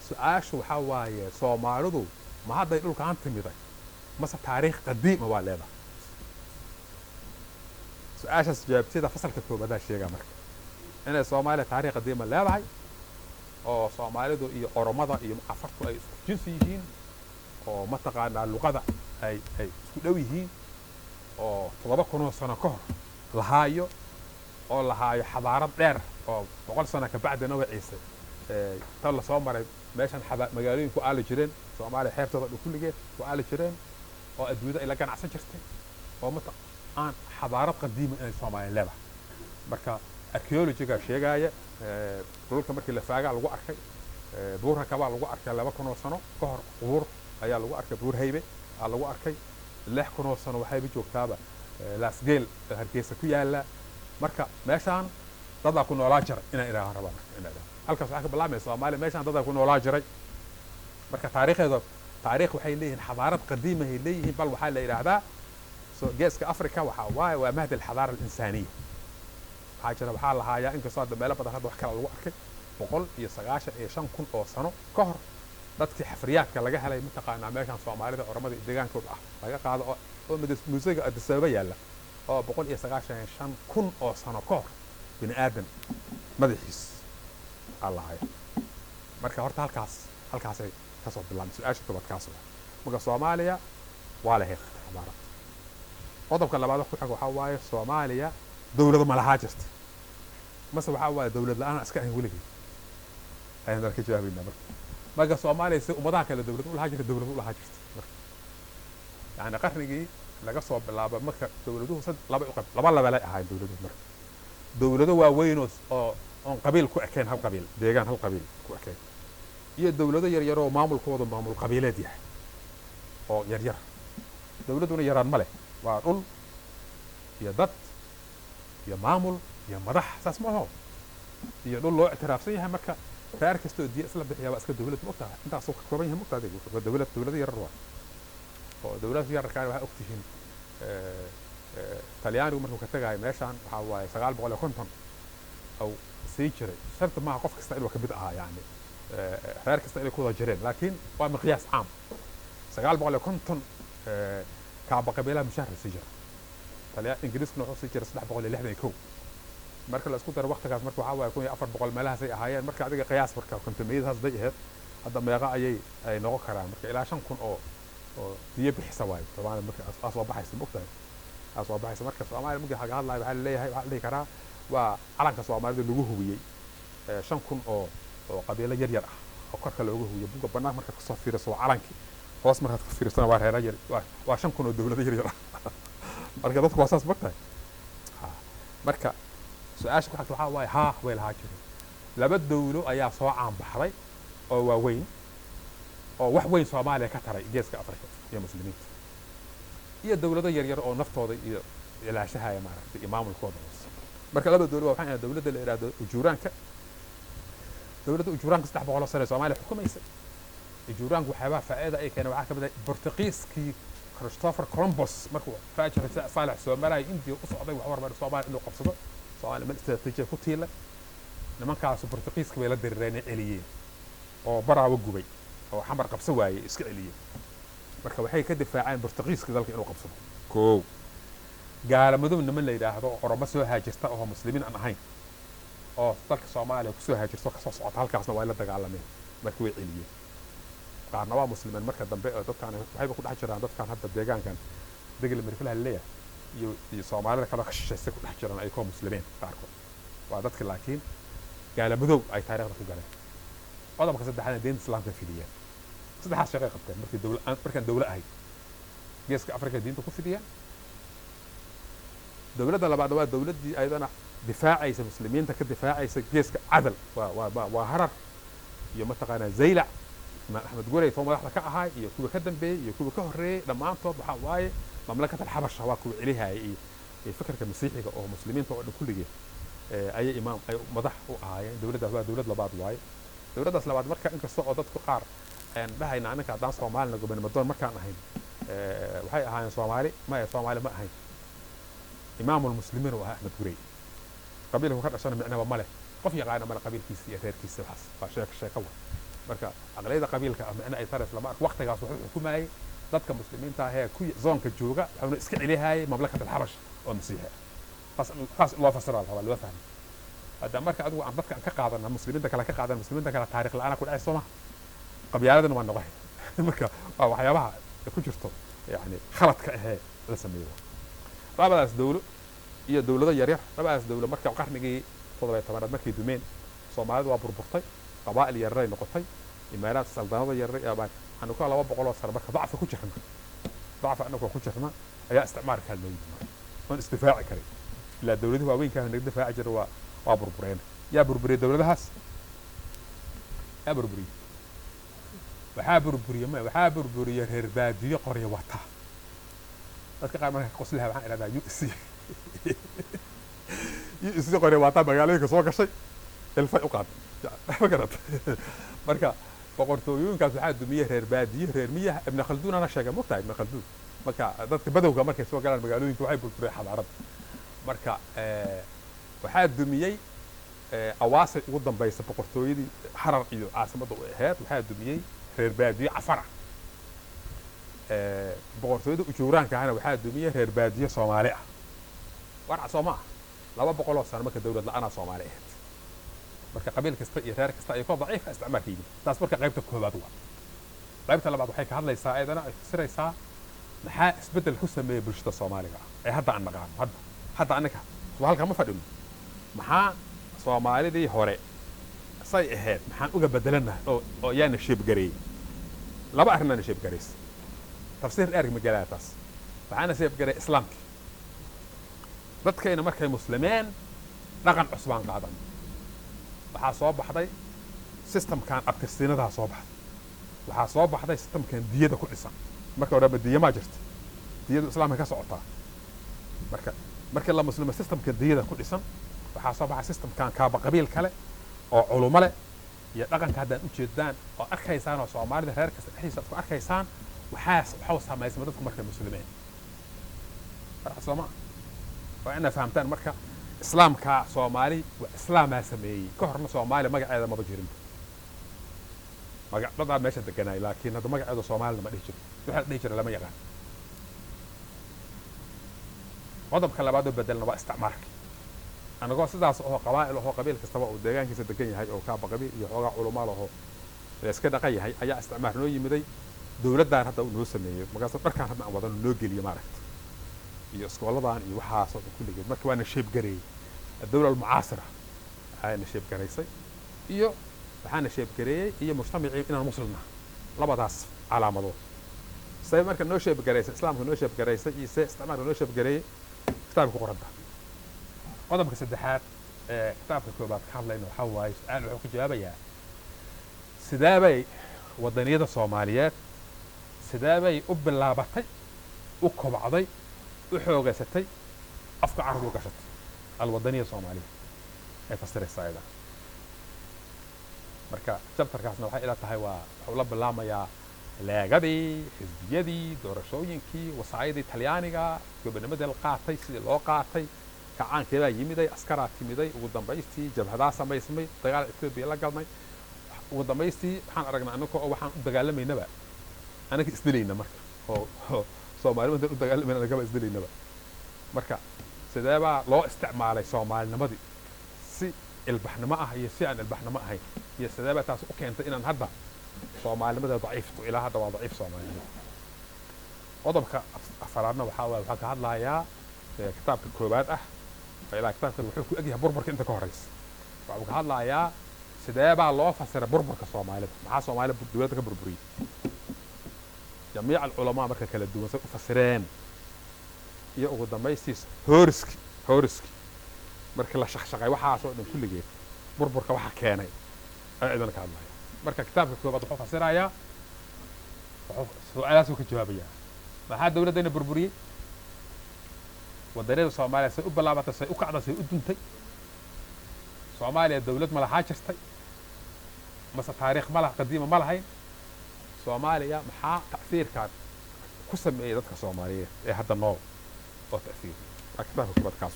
su-aashu waxaa waaye soomaalidu ma hadday dhulkaan timiday mase taariikh qadiima waa leedahay su-aashaas jawaabteeda fasalka koobadaa sheegaa marka inay soomaaliya taariikh qadiima leedahay oo soomaalidu iyo oromada iyo afartu ay isku jinsi yihiin oo mataqaanaa luqada ay isku dhow yihiin oo 7,000 sano ka hor lahaayo oo lahaayo xadaarad dheer oo 100 sano ka bacdina waciise tan la soo maray meeshan magaalooyinku aali jireen soomaaliya xeebtooda dhan kulligeed ku aali jireen oo adduunyada ay la ganacsan jirtay oo aan xadaarad qadiima inay soomaaliya leedahay marka archaeologiga sheegaya dhulka markii la faagaa lagu arkay buur rakabaa lagu arkay 2,000 sano ka hor buur ayaa lagu arkay buur haybe ayaa lagu arkay 6,000 sano waxayba joogtaaba laasgeel hargeysa ku yaala marka meeshaan dadaa ku noolaa jiray inay ilaaha rabaa marka halkaas waxaa ka bilaabmaya soomaaliya meeshaan dadaa ku noolaa jiray marka taariikheeda taariikh waxay leeyihiin xadaarad qadiimahay leeyihiin bal waxaa la yidhaahdaa geeska africa waxaa waaye waa mahdi alxadaara alinsaaniya waxaa jira waxaa lahaayaa inkastoo hadda meelo badan hadda wax kale lagu arkay 195,000 oo sano ka hor dadkii xafriyaadka laga helay mataqaanaa meeshaan soomaalida oramada deegaankooda ah laga qaado oo muusiga Addis Ababa yaalla oo 195,000 oo sano ka hor bini aadan madaxiis allahaya marka horta halkaasay ka soo bilaabmay su-aasha koobaad kaas marka soomaaliya waa la heeqay xadaarad qodobka labaad ku xig waxaa waaye soomaaliya dawlado ma lahaa jirta mase waxaa waaye dawlad la'aan iska ahayn weligii ayaan dalka jawaabaynaa marka soomaaliya si ummadaha kale dawlad u lahaa jirta dawlad u lahaa jirta yani qarnigii laga soo bilaabo marka dawladuhu laba levelay ahaayeen dawladuhu marka dawlado waaweyn oo on qabiil ku ekeen hal qabiil deegaan hal qabiil ku ekeen iyo dawlado yaryar oo maamulkooda maamul qabiileed yahay oo yaryar dawladuna yaraan ma leh waa dhul iyo dad iyo maamul iyo madax saas ma aho iyo dhul loo ictiraafsan yahay marka reer kastoo diya isla bixiya waa iska dawlad ma ogtahay intaasoo ka kooban yahay ma ogtahay waa dawlado yarar waa oo dawlad yararkaan waxaa ogtihiin talyaanigu markuu ka tagayo meeshaan waxaa waaye 950 أو سيجري شرط ما قف كستا إلو كبد يعني غير كستا إلو كودا جرين لكن هو مقياس عام سقال بقول كنتم كعب قبيلة مشهر سيجر فلا إنجليز كانوا سيجر صدح بقول اللي إحنا يكون مركز الاسكوتر وقتها كانت مركز عوا يكون أفر بقول مالها زي هاي مركز عندك قياس مركز كنت ميز هذا ضيق هذا ما يقع أي نوع كرام مركز إلى عشان كون أو يبي حسواي طبعا مركز أصوب بحث مختلف أصوب بحث مركز طبعا ممكن حاجة الله بحال ليه هاي ليه كرام وعلنك Soomaalidu lagu hubiyay 5,000 oo qabiilo yar yar ah oo korka loogu hubiyay buuga banaanka marka ka soo fiirso calanki hoos marka ka fiirsana waa reer yar waa 5,000 oo dawlad yar yar marka dadku waa saas markay marka su'aasha ku xigta waxa way way lahaa jiray laba dawlo ayaa soo caan baxday oo waaweyn oo wax weyn Soomaaliya ka taray geeska Afrika iyo muslimiinta iyo dawlado yar yar oo naftooda iyo ilaashaha maaragtay imaamulkooda marka laba dawlad waxaan ahay dawladda la iraado ujuuraanka 300 sano Soomaaliya xukumaysa ujuuraanku waxyaaba faa'iido ay keenay waxa ka mid ah Portugiiskii Christopher Columbus markuu faajir Saalax Soomaaliya India u socday wax warbar Soomaaliya inuu qabsado Soomaaliya meel istiraatiiji ku tiila nimankaas Portugiiska way la dirireen celiyeen oo baraawo gubay oo xamar qabso waayay iska celiyeen marka waxay ka difaaceen Portugiiska dalka inuu qabsado koow gaalamadow niman la yiraahdo Oromo soo haajirta oo muslimiin aan ahayn oo dalka Soomaaliya ku soo haajirto ka soo socota halkaasna waa la dagaalameen markii way celiyeen qaarna waa muslimiin marka dambe dadkan waxay ku dhex jiraan dadkan hadda deegaankan degal markii la leeyahay iyo Soomaalida kala ka shisheeyay ku dhex jiraan ay koo muslimiin qaarkood waa dadka laakiin gaalamadow ay taariikhda ku galeen qodobka saddexaad diinta islaamka fidiyeen saddexaas shaqo qabteen markii dawlad ahayd geeska Afrika diinta ku fidiyeen دولة لبعض دولة دي أيضا دفاع أي مسلمين تك دفاع أي جيش عدل وهرر يوم تقانا زيلع ما أحمد قولي ثم راح لك هاي يكون كدم بي يكون كهري لما أنتوا بحواي مملكة الحبشة واكو عليها أي فكرة المسيحي أو مسلمين تقعد كل جيل أي إمام أي مضح هاي دولة لبعض واي دولة لبعض مركز إنك الصعودات كقار يعني بها إن عنك عدان صومالي نقول من مدون مركز هين وهاي هاي صومالي ما صومالي ما هين إمام المسلمين هو أحمد قري قبيله كان عشان معناه وماله قف يقعنا مال قبيل كيسي غير كيسي وحس فشاف الشيء كون marka aqliyada qabiilka macna ay tareys lama arko waqtigaas wuxuu xukumayay dadka muslimiinta ah ee ku zoonka jooga wuxuu iska celiyay mamlakada al-Habash oo masiixa faas loo fasiro loo fahmo hada marka adigu aan dadka ka qaadana muslimiinta kala ka qaadana muslimiinta kala taariikh la'aan ku dhacay Soomaa qabyaaladana waa noqday marka waa waxyaabaha ku jirto yani khaladka ah la sameeyo labadaas dawlo iyo dawlado yar yar labadaas dawlo marka qarnigii 17aad markii dumeen Soomaalidu waa burburtay qabaa'il yaray noqotay imaaraad saldanada yaray abaan anu ka 200 sano marka dacfa ku jirna dacfa anagu ku jirna ayaa isticmaalka leeyahay on istifaaci karay ila dawladdu waa weyn ka hanad difaaci jira waa burbureen yaa burburiyay dawladahaas yaa burburiyay waxaa burburiyay reer baadiyo qoryo wata dadka qaar marka qoslaha waxaan iraahdaa UC qoryo wata magaalooyinka soo gashay ilfay u qaad فكرت marka boqortooyinkaas waxaa dumiyay reer baadiye reer miyaha ibn khaldun ana sheegay murtaa ibn khaldun marka dadka badowga markay soo galaan magaalooyinka waxay burburay xadaarad marka waxaa dumiyay awaasi ugu dambaysa boqortooyadii harar iyo caasimada u ahayd waxaa dumiyay reer baadiye afara boqortooyada ujuuraanka ahna waxaa dumiyay reer baadiye Soomaali ah warca Soomaa 200 sano marka dawlad la'aana Soomaali ahayd marka qabiil kasta iyo reer kasta ay ku daciif isticmaalkiisa taas marka qaybta koobaad waa qaybta labaad waxay ka hadlaysaa ayadana ay fasiraysaa maxaa isbedel ku sameeyay bulshada Soomaaliga ay hadda aan naqaan hadda anaka halka ma fadhino maxaa Soomaalidii hore say ahayd maxaan uga bedelana oo yaana shib gareey laba arrin shib gareys tafsiir erg magaaladaas waxaana shib gareey islaamka dadkayna markay muslimiin dhaqan cusbaan qaadan waxaa soo baxday systemkan abtirsiinada soo baxday waxaa soo baxday systemkan diyada ku dhisan marka hore diya ma jirto diyada islaamka ka socota marka la muslima systemka diyada ku dhisan waxaa soo baxay systemkan kaaba qabiil kale oo culumo leh iyo dhaqanka hadaan u jeedaan oo arkaysaan oo Soomaalida reer kasta xiisa ku arkaysaan waxaa sameeyay dadku markay muslimiin Soomaa waa ina fahamtaan marka islaamka Soomaali waa islaama sameeyay ka horna Soomaali magaceeda ma jirin magaceeda meesha deganay laakiin hadda magaceeda Soomaali ma dhihi jiro waxa dhihi jira lama yaqaan qodobka labaad oo bedelna waa isticmaalka anagoo sidaas oo qabaa'il oo qabiil kasta oo deegaankiisa degan yahay oo ka qabiil iyo xogaa culumaad oo iska dhaqan yahay ayaa isticmaal noo yimiday dawladdan hadda uu noo sameeyay markaas dharkan hadda aan wadano noo geliyo maaragtay iyo iskooladan iyo waxa soo kulligeed marka waana shape gareey الدولة المعاصرة هاي نشيب كريسي إيو وحنا شيب كريه إيو مجتمعين إننا مصرنا لبضاس على مضو سي مركا نو شيب كريسي إسلام نو شيب كريسي إيسي استعمال نو شيب كريه كتابك قرده قدمك سدحات كتابك كوبات كارلين وحواي سؤال وحوك جوابيا سدابي ودنيا الصوماليات سدابي أبلابتي وكبعضي وحوغستي أفكار عرض وكشت الوطنية الصومالية هي فسر السعيدة مركا شابتر كاسنا waxay ila tahay waa xawla bilaamaya laagadi xisbiyadii doorashooyinkii wasaayadii Talyaaniga gobonimada la qaatay sidii loo qaatay kacaankeeda yimiday askara timiday ugu dambeystii jabhada sameysmay dagaal Itoobiya la galnay ugu dambeystii waxaan aragnaa anako waxaan u dagaalameynaba anaga isdilayna marka oo Soomaaliyeed u dagaalameynaa anaga isdilaynaba marka sideeba loo isticmaalay Soomaalinimadii si ilbaxnimo ah iyo si aan ilbaxnimo ahayn iyo sideeba taas u keentay inaan hadda Soomaalinimada daciifto ilaa hadda waa daciif Soomaalinimada qodobka afaraadna waxa ka hadlayaa kitaabka koobaad ah ilaa kitaabka wuxuu ku egyahay burburka inta ka horeysa waxa ka hadlayaa sideeba loo fasiray burburka Soomaalida maxaa Soomaalida dawladda ka burburiyay jamiic العلماء marka kala duwan say u fasireen iyo ugu dambaystiis horiski marka la shaqay waxa soo dhan kulligeed burburka waxa keenay aydan ka hadlaya marka kitaabka koobaad wuxuu fasirayaa su'aalahaas uu ka jawaabaya maxaa dawladdeena burburiyay waddanada Soomaaliya say u balaabatay say u kacday say u duntay Soomaaliya dawlad ma laha jirtay mase taariikh ma laha qadiima ma lahayn Soomaaliya maxaa ta'siirka ku sameeyay dadka Soomaaliyeed ee hadda nool oo ta'siir aktaabka kubad kaas